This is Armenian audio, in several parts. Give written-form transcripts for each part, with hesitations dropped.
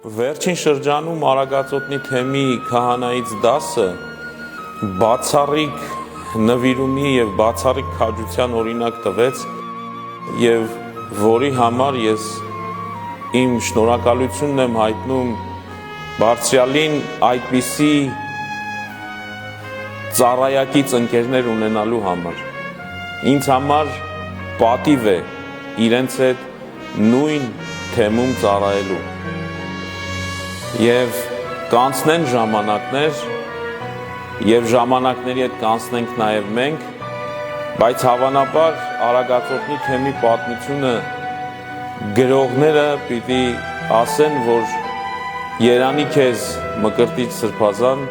Վերջին շրջանում Արագածոտնի թեմի քահանայից դասը բացառիկ նվիրումի եւ բացառիկ քաջության օրինակ տվեց եւ որի համար ես իմ շնորհակալությունն եմ հայտնում Բարձրյալին այդպիսի ծառայակից ընկերներ ունենալու համար։ Ինձ համար պատիվ է իրենց հետ նույն թեմում ծառայելու։ Եվ կանցնեն ժամանակներ, եւ ժամանակների հետ կանցնենք նաեւ մենք, բայց հավանաբար Արագածոտնի թեմի պատմությունը գրողները պիտի ասեն, որ երանի քեզ Մկրտիչ Սրբազան,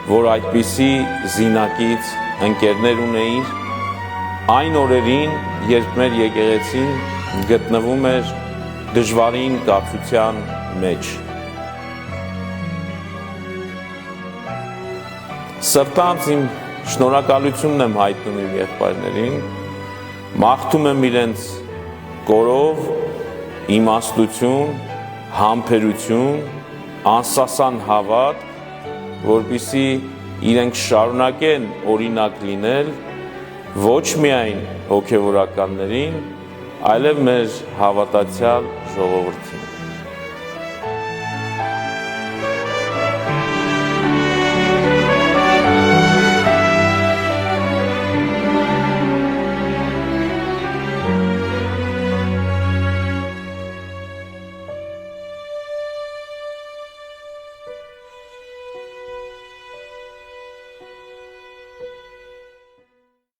որ այդպիսի զինակից ընկերներ ունեիր, այն օրերին, երբ մեր եկեղեցին գտնվում էր դժվարին կարծության մեջ։ Սրտանց իմ շնորհակալությունն եմ հայտնում իմ եղբայրներին, մաղթում եմ իրենց կորով, իմաստություն, համբերություն, անսասան հավատ, որպեսզի իրենք շարունակեն օրինակ լինել ոչ միայն հոգևորականներին, այլև մեր հավատացյալ ժողովրդին։